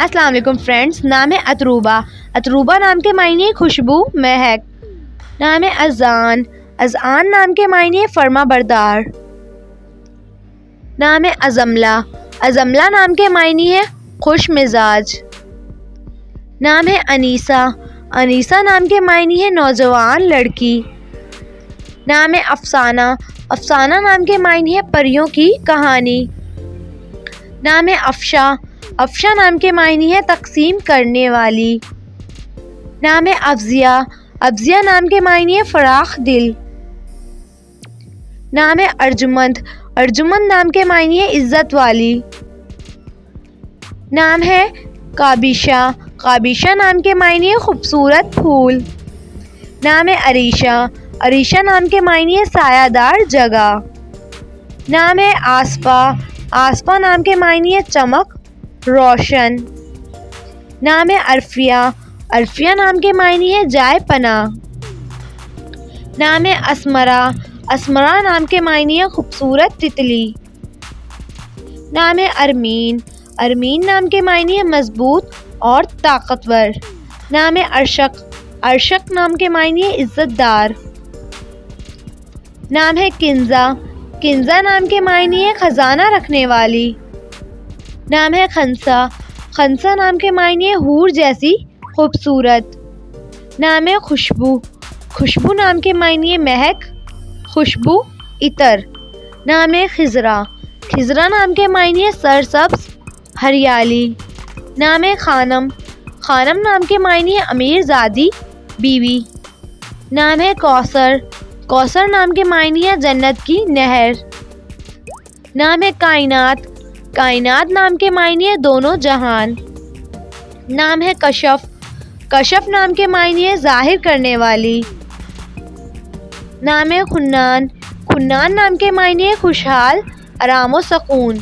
السلام علیکم فرینڈس. نام ہے اتروبہ. اتروبہ نام کے معنی خوشبو، مہک. نام ہے اذان. اذان نام کے معنی فرما بردار. نام ہے ازملہ. ازملہ نام کے معنی ہے خوش مزاج. نام ہے انیسہ. انیسہ نام کے معنی ہے نوجوان لڑکی. نام ہے افسانہ. افسانہ نام کے معنی ہے پریوں کی کہانی. نام ہے افشا. افشا نام کے معنی ہے تقسیم کرنے والی. نام ہے افضیہ. افضیہ نام کے معنی ہے فراخ دل. نام ہے ارجمند. ارجمند نام کے معنی ہے عزت والی. نام ہے کابیشہ. کابیشہ نام کے معنی ہے خوبصورت پھول. نام ہے عریشہ. عریشہ نام کے معنی ہے سایہ دار جگہ. نام ہے آسپا. آسپا نام کے معنی ہے چمک، روشن. نام ہے عرفیہ. عرفیہ نام کے معنی ہے جائے پناہ. نام ہے اسمرا. اسمرا نام کے معنی ہے خوبصورت تتلی. نام ہے ارمین. ارمین نام کے معنی ہے مضبوط اور طاقتور. نام ہے ارشق. ارشق نام کے معنی ہے عزت دار. نام ہے کنزا. کنزا نام کے معنی ہے خزانہ رکھنے والی. نام ہے خنسا. خنسا نام کے معنی ہے حور جیسی خوبصورت. نام ہے خوشبو. خوشبو نام کے معنی ہے مہک، خوشبو، عطر. نام ہے خضرا. خضرا نام کے معنی ہے سرسبز، ہریالی. نام ہے خانم. خانم نام کے معنی ہے امیر زادی، بیوی. نام ہے کوثر. کوثر نام کے معنی ہے جنت کی نہر. نام ہے کائنات. کائنات نام کے معنی ہے دونوں جہان. نام ہے کشف. کشف نام کے معنی ہے ظاہر کرنے والی. نام ہے خنان. خنان نام کے معنی ہے خوشحال، آرام و سکون.